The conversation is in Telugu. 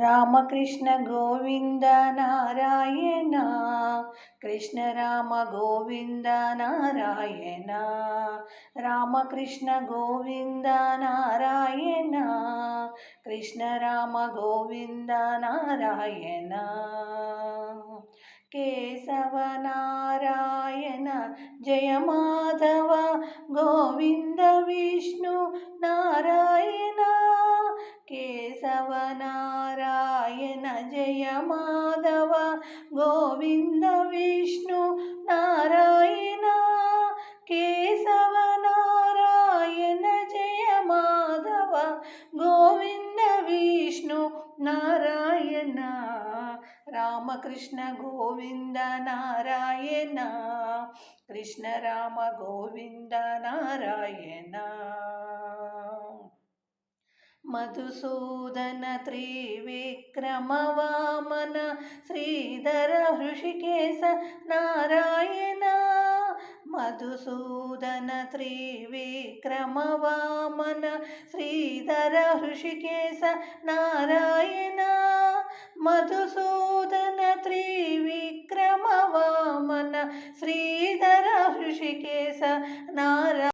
రామకృష్ణ గోవింద నారాయణ, కృష్ణ రామ గోవింద నారాయణ, రామకృష్ణ గోవింద నారాయణ, కృష్ణ రామ గోవింద నారాయణ, కేశవ నారాయణ జయ మాధవ గోవింద విష్ణు నారాయణ, కేశవ నారాయణ జయ మాధవ గోవింద విష్ణు నారాయణ, కేశవ నారాయణ జయ మాధవ గోవింద విష్ణు నారాయణ, రామకృష్ణ గోవింద నారాయణ, కృష్ణ రామ గోవింద నారాయణ, మధుసూదన త్రివిక్రమ వామన శ్రీధర హృషికేశ నారాయణ, మధుసూదన త్రివిక్రమ వామన శ్రీధర హృషికేశ నారాయణ, మధుసూదన